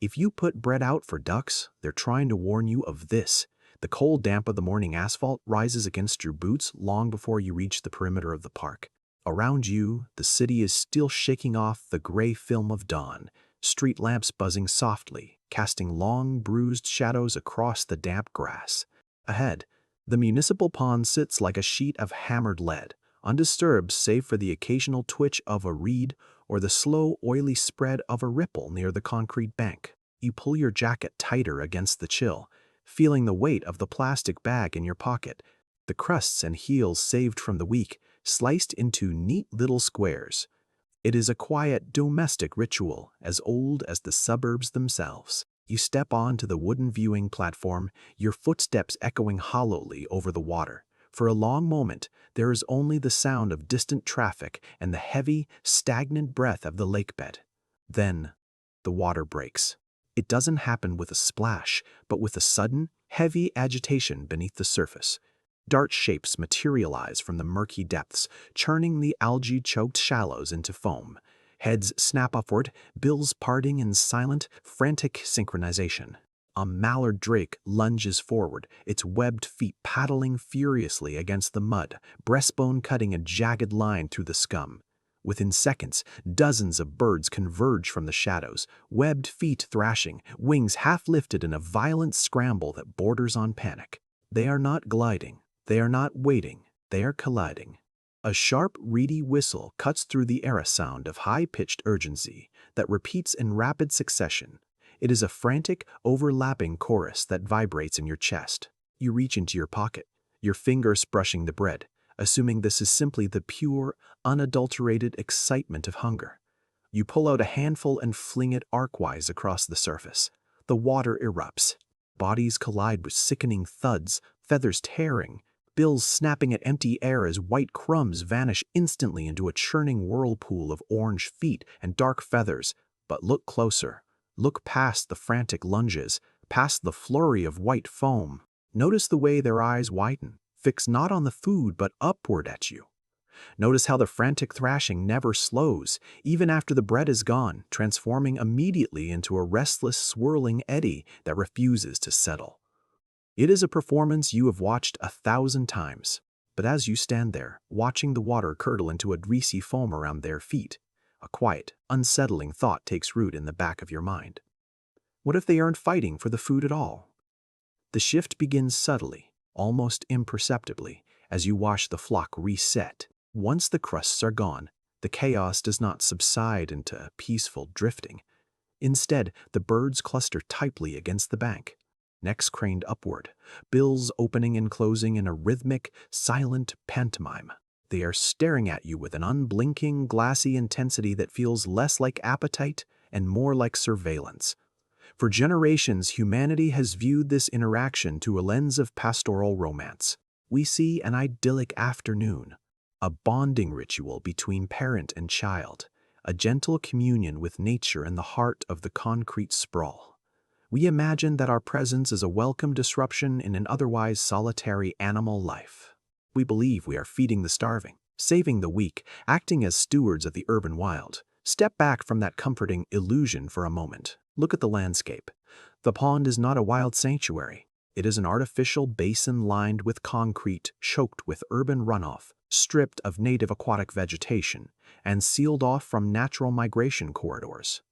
If you put bread out for ducks, they're trying to warn you of this. The cold damp of the morning asphalt rises against your boots long before you reach the perimeter of the park. Around you, the city is still shaking off the gray film of dawn, street lamps buzzing softly, casting long, bruised shadows across the damp grass. Ahead, the municipal pond sits like a sheet of hammered lead, undisturbed save for the occasional twitch of a reed or the slow, oily spread of a ripple near the concrete bank. You pull your jacket tighter against the chill, feeling the weight of the plastic bag in your pocket, the crusts and heels saved from the week, sliced into neat little squares. It is a quiet, domestic ritual as old as the suburbs themselves. You step onto the wooden viewing platform, your footsteps echoing hollowly over the water. For a long moment, there is only the sound of distant traffic and the heavy, stagnant breath of the lake bed. Then, the water breaks. It doesn't happen with a splash, but with a sudden, heavy agitation beneath the surface. Dark shapes materialize from the murky depths, churning the algae-choked shallows into foam. Heads snap upward, bills parting in silent, frantic synchronization. A mallard drake lunges forward, its webbed feet paddling furiously against the mud, breastbone cutting a jagged line through the scum. Within seconds, dozens of birds converge from the shadows, webbed feet thrashing, wings half lifted in a violent scramble that borders on panic. They are not gliding, they are not waiting, they are colliding. A sharp, reedy whistle cuts through the era sound of high-pitched urgency that repeats in rapid succession. It is a frantic, overlapping chorus that vibrates in your chest. You reach into your pocket, your fingers brushing the bread, assuming this is simply the pure, unadulterated excitement of hunger. You pull out a handful and fling it arcwise across the surface. The water erupts. Bodies collide with sickening thuds, feathers tearing, bills snapping at empty air as white crumbs vanish instantly into a churning whirlpool of orange feet and dark feathers. But look closer. Look past the frantic lunges, past the flurry of white foam. Notice the way their eyes widen, fixed not on the food but upward at you. Notice how the frantic thrashing never slows, even after the bread is gone, transforming immediately into a restless, swirling eddy that refuses to settle. It is a performance you have watched 1,000 times, but as you stand there, watching the water curdle into a greasy foam around their feet, a quiet, unsettling thought takes root in the back of your mind. What if they aren't fighting for the food at all? The shift begins subtly, almost imperceptibly, as you watch the flock reset. Once the crusts are gone, the chaos does not subside into peaceful drifting. Instead, the birds cluster tightly against the bank, necks craned upward, bills opening and closing in a rhythmic, silent pantomime. They are staring at you with an unblinking, glassy intensity that feels less like appetite and more like surveillance. For generations, humanity has viewed this interaction through a lens of pastoral romance. We see an idyllic afternoon, a bonding ritual between parent and child, a gentle communion with nature in the heart of the concrete sprawl. We imagine that our presence is a welcome disruption in an otherwise solitary animal life. We believe we are feeding the starving, saving the weak, acting as stewards of the urban wild. Step back from that comforting illusion for a moment. Look at the landscape. The pond is not a wild sanctuary. It is an artificial basin lined with concrete, choked with urban runoff, stripped of native aquatic vegetation, and sealed off from natural migration corridors.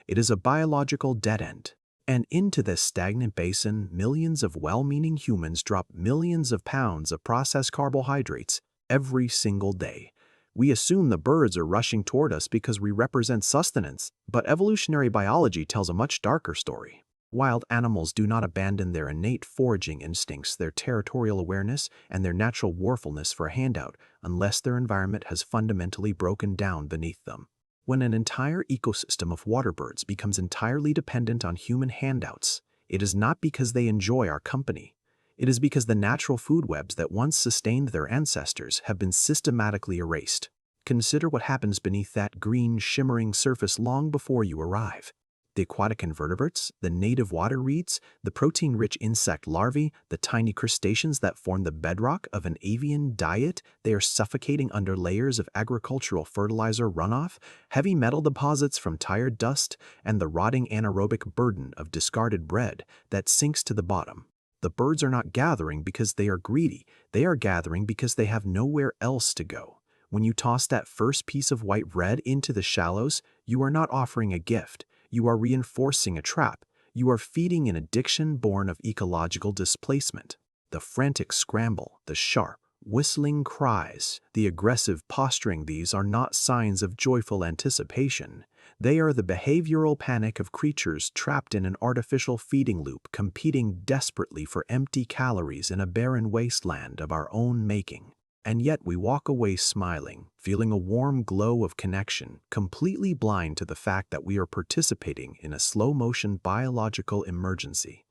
It is a biological dead end. And into this stagnant basin, millions of well-meaning humans drop millions of pounds of processed carbohydrates every single day. We assume the birds are rushing toward us because we represent sustenance, but evolutionary biology tells a much darker story. Wild animals do not abandon their innate foraging instincts, their territorial awareness, and their natural warfulness for a handout unless their environment has fundamentally broken down beneath them. When an entire ecosystem of waterbirds becomes entirely dependent on human handouts, it is not because they enjoy our company. It is because the natural food webs that once sustained their ancestors have been systematically erased. Consider what happens beneath that green, shimmering surface long before you arrive. The aquatic invertebrates, the native water reeds, the protein-rich insect larvae, the tiny crustaceans that form the bedrock of an avian diet, they are suffocating under layers of agricultural fertilizer runoff, heavy metal deposits from tired dust, and the rotting anaerobic burden of discarded bread that sinks to the bottom. The birds are not gathering because they are greedy. They are gathering because they have nowhere else to go. When you toss that first piece of white bread into the shallows, you are not offering a gift. You are reinforcing a trap. You are feeding an addiction born of ecological displacement. The frantic scramble, the sharp, whistling cries, the aggressive posturing, these are not signs of joyful anticipation. They are the behavioral panic of creatures trapped in an artificial feeding loop, competing desperately for empty calories in a barren wasteland of our own making. And yet we walk away smiling, feeling a warm glow of connection, completely blind to the fact that we are participating in a slow-motion biological emergency.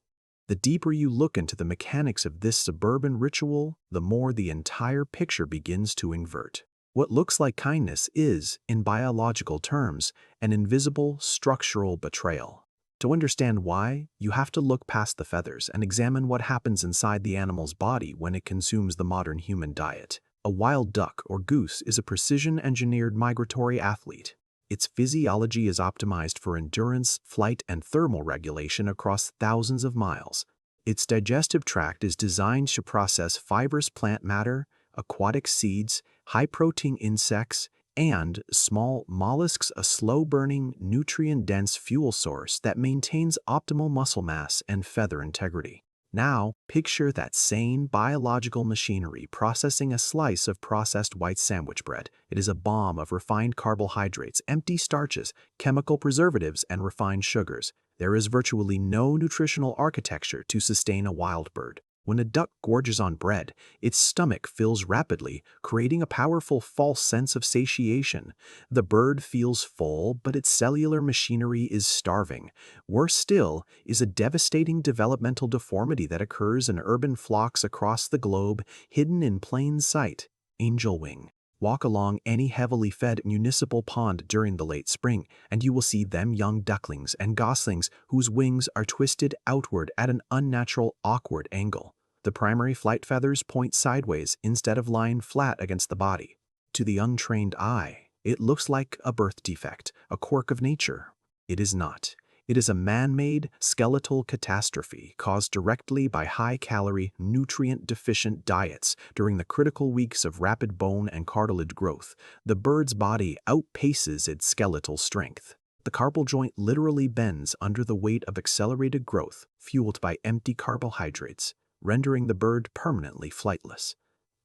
The deeper you look into the mechanics of this suburban ritual, the more the entire picture begins to invert. What looks like kindness is, in biological terms, an invisible structural betrayal. To understand why, you have to look past the feathers and examine what happens inside the animal's body when it consumes the modern human diet. A wild duck or goose is a precision-engineered migratory athlete. Its physiology is optimized for endurance, flight, and thermal regulation across thousands of miles. Its digestive tract is designed to process fibrous plant matter, aquatic seeds, high-protein insects, and small mollusks, a slow-burning, nutrient-dense fuel source that maintains optimal muscle mass and feather integrity. Now, picture that same biological machinery processing a slice of processed white sandwich bread. It is a bomb of refined carbohydrates, empty starches, chemical preservatives, and refined sugars. There is virtually no nutritional architecture to sustain a wild bird. When a duck gorges on bread, its stomach fills rapidly, creating a powerful false sense of satiation. The bird feels full, but its cellular machinery is starving. Worse still is a devastating developmental deformity that occurs in urban flocks across the globe, hidden in plain sight. Angel wing. Walk along any heavily fed municipal pond during the late spring, and you will see them young ducklings and goslings whose wings are twisted outward at an unnatural, awkward angle. The primary flight feathers point sideways instead of lying flat against the body. To the untrained eye, it looks like a birth defect, a quirk of nature. It is not. It is a man-made skeletal catastrophe caused directly by high-calorie, nutrient-deficient diets during the critical weeks of rapid bone and cartilage growth. The bird's body outpaces its skeletal strength. The carpal joint literally bends under the weight of accelerated growth, fueled by empty carbohydrates, rendering the bird permanently flightless.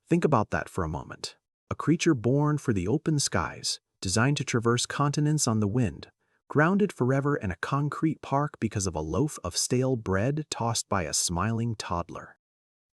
Think about that for a moment. A creature born for the open skies, designed to traverse continents on the wind, grounded forever in a concrete park because of a loaf of stale bread tossed by a smiling toddler.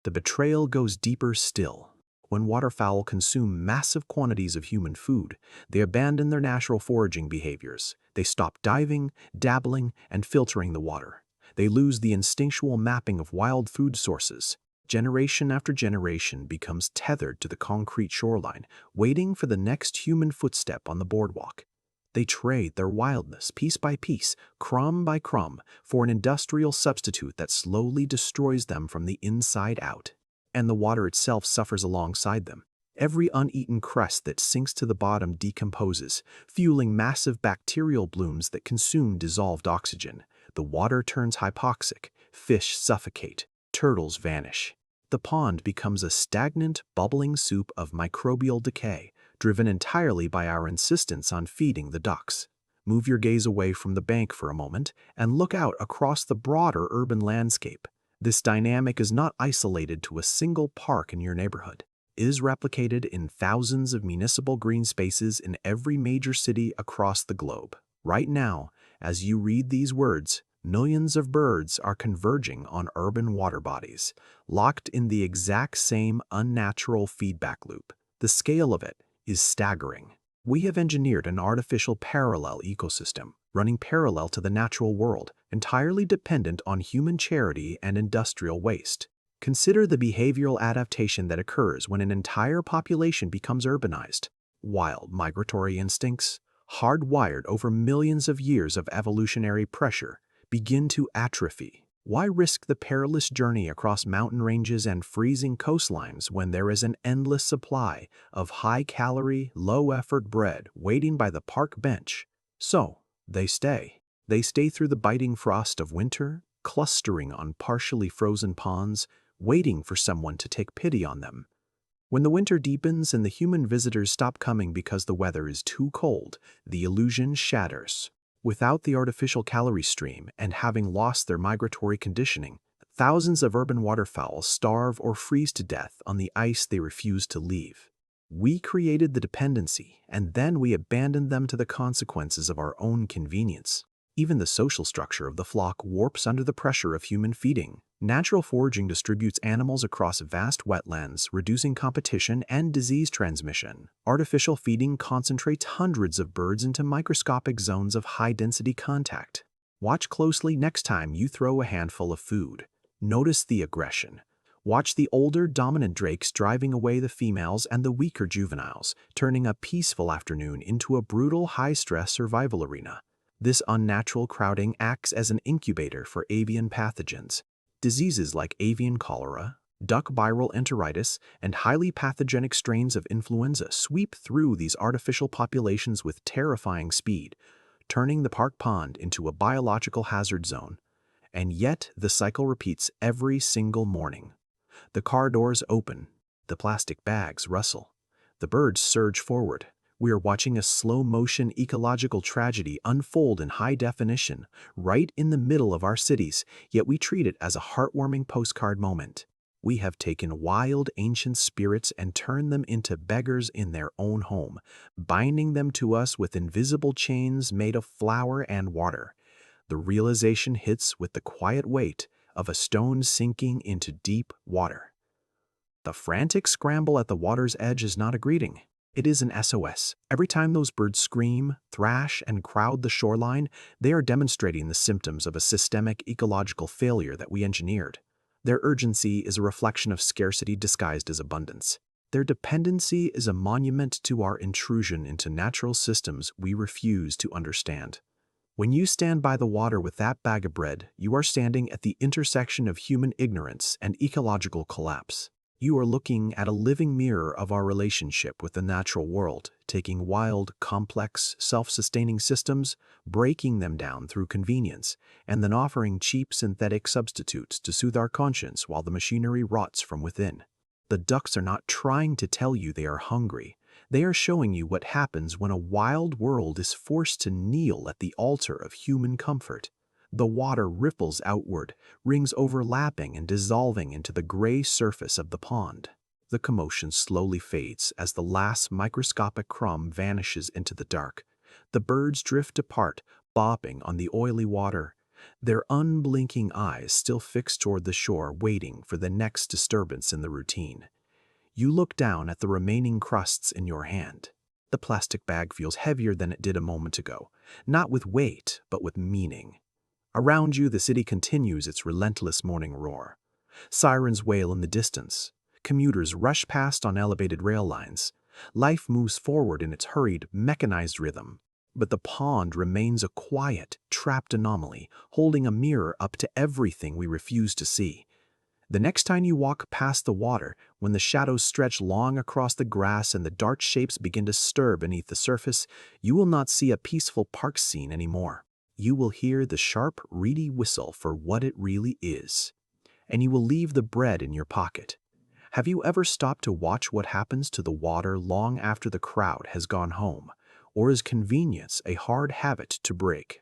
The betrayal goes deeper still. When waterfowl consume massive quantities of human food, they abandon their natural foraging behaviors. They stop diving, dabbling, and filtering the water. They lose the instinctual mapping of wild food sources. Generation after generation becomes tethered to the concrete shoreline, waiting for the next human footstep on the boardwalk. They trade their wildness piece by piece, crumb by crumb, for an industrial substitute that slowly destroys them from the inside out. And the water itself suffers alongside them. Every uneaten crust that sinks to the bottom decomposes, fueling massive bacterial blooms that consume dissolved oxygen. The water turns hypoxic, fish suffocate, turtles vanish. The pond becomes a stagnant, bubbling soup of microbial decay, driven entirely by our insistence on feeding the ducks. Move your gaze away from the bank for a moment and look out across the broader urban landscape. This dynamic is not isolated to a single park in your neighborhood. It is replicated in thousands of municipal green spaces in every major city across the globe. Right now, as you read these words, millions of birds are converging on urban water bodies, locked in the exact same unnatural feedback loop. The scale of it is staggering. We have engineered an artificial parallel ecosystem, running parallel to the natural world, entirely dependent on human charity and industrial waste. Consider the behavioral adaptation that occurs when an entire population becomes urbanized. Wild migratory instincts, hardwired over millions of years of evolutionary pressure, begin to atrophy. Why risk the perilous journey across mountain ranges and freezing coastlines when there is an endless supply of high-calorie, low-effort bread waiting by the park bench? So, they stay. They stay through the biting frost of winter, clustering on partially frozen ponds, waiting for someone to take pity on them. When the winter deepens and the human visitors stop coming because the weather is too cold, the illusion shatters. Without the artificial calorie stream and having lost their migratory conditioning, thousands of urban waterfowl starve or freeze to death on the ice they refuse to leave. We created the dependency, and then we abandoned them to the consequences of our own convenience. Even the social structure of the flock warps under the pressure of human feeding. Natural foraging distributes animals across vast wetlands, reducing competition and disease transmission. Artificial feeding concentrates hundreds of birds into microscopic zones of high-density contact. Watch closely next time you throw a handful of food. Notice the aggression. Watch the older, dominant drakes driving away the females and the weaker juveniles, turning a peaceful afternoon into a brutal, high-stress survival arena. This unnatural crowding acts as an incubator for avian pathogens. Diseases like avian cholera, duck viral enteritis, and highly pathogenic strains of influenza sweep through these artificial populations with terrifying speed, turning the park pond into a biological hazard zone. And yet the cycle repeats every single morning. The car doors open, the plastic bags rustle, the birds surge forward. We are watching a slow-motion ecological tragedy unfold in high definition, right in the middle of our cities, yet we treat it as a heartwarming postcard moment. We have taken wild, ancient spirits and turned them into beggars in their own home, binding them to us with invisible chains made of flour and water. The realization hits with the quiet weight of a stone sinking into deep water. The frantic scramble at the water's edge is not a greeting. It is an SOS. Every time those birds scream, thrash, and crowd the shoreline, they are demonstrating the symptoms of a systemic ecological failure that we engineered. Their urgency is a reflection of scarcity disguised as abundance. Their dependency is a monument to our intrusion into natural systems we refuse to understand. When you stand by the water with that bag of bread, you are standing at the intersection of human ignorance and ecological collapse. You are looking at a living mirror of our relationship with the natural world, taking wild, complex, self-sustaining systems, breaking them down through convenience, and then offering cheap synthetic substitutes to soothe our conscience while the machinery rots from within. The ducks are not trying to tell you they are hungry. They are showing you what happens when a wild world is forced to kneel at the altar of human comfort. The water ripples outward, rings overlapping and dissolving into the gray surface of the pond. The commotion slowly fades as the last microscopic crumb vanishes into the dark. The birds drift apart, bobbing on the oily water, their unblinking eyes still fixed toward the shore, waiting for the next disturbance in the routine. You look down at the remaining crusts in your hand. The plastic bag feels heavier than it did a moment ago, not with weight, but with meaning. Around you, the city continues its relentless morning roar. Sirens wail in the distance. Commuters rush past on elevated rail lines. Life moves forward in its hurried, mechanized rhythm. But the pond remains a quiet, trapped anomaly, holding a mirror up to everything we refuse to see. The next time you walk past the water, when the shadows stretch long across the grass and the dark shapes begin to stir beneath the surface, you will not see a peaceful park scene anymore. You will hear the sharp, reedy whistle for what it really is. And you will leave the bread in your pocket. Have you ever stopped to watch what happens to the water long after the crowd has gone home? Or is convenience a hard habit to break?